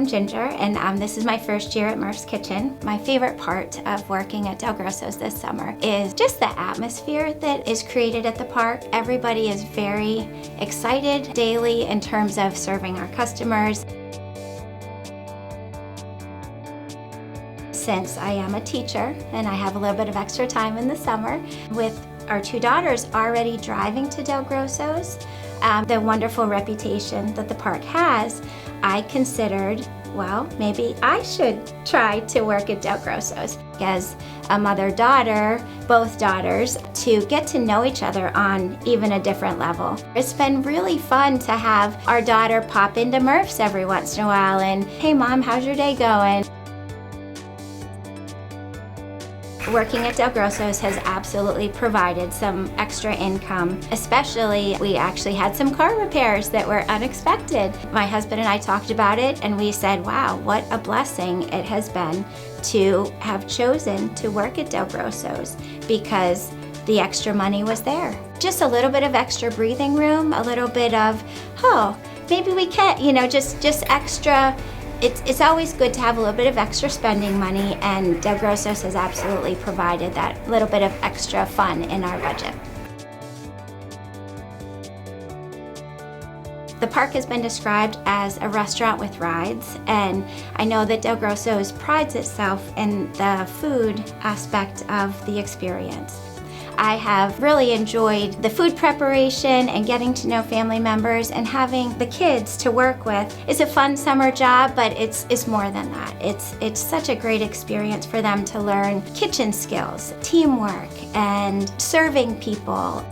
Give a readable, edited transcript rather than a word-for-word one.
Ginger, and this is my first year at Murph's Kitchen. My favorite part of working at DelGrosso's this summer is just the atmosphere that is created at the park. Everybody is very excited daily in terms of serving our customers. Since I am a teacher and I have a little bit of extra time in the summer, with our 2 daughters already driving to DelGrosso's, the wonderful reputation that the park has, I considered, well, maybe I should try to work at DelGrosso's. As a mother-daughter, both daughters, to get to know each other on even a different level. It's been really fun to have our daughter pop into Murph's every once in a while and, hey Mom, how's your day going? Working at DelGrosso's has absolutely provided some extra income, especially we actually had some car repairs that were unexpected. My husband and I talked about it and we said, wow, what a blessing it has been to have chosen to work at DelGrosso's because the extra money was there. Just a little bit of extra breathing room, a little bit of, oh, maybe we can, just extra. It's always good to have a little bit of extra spending money, and DelGrosso's has absolutely provided that little bit of extra fun in our budget. The park has been described as a restaurant with rides, and I know that DelGrosso's prides itself in the food aspect of the experience. I have really enjoyed the food preparation and getting to know family members, and having the kids to work with. It's a fun summer job, but it's more than that. It's such a great experience for them to learn kitchen skills, teamwork, and serving people.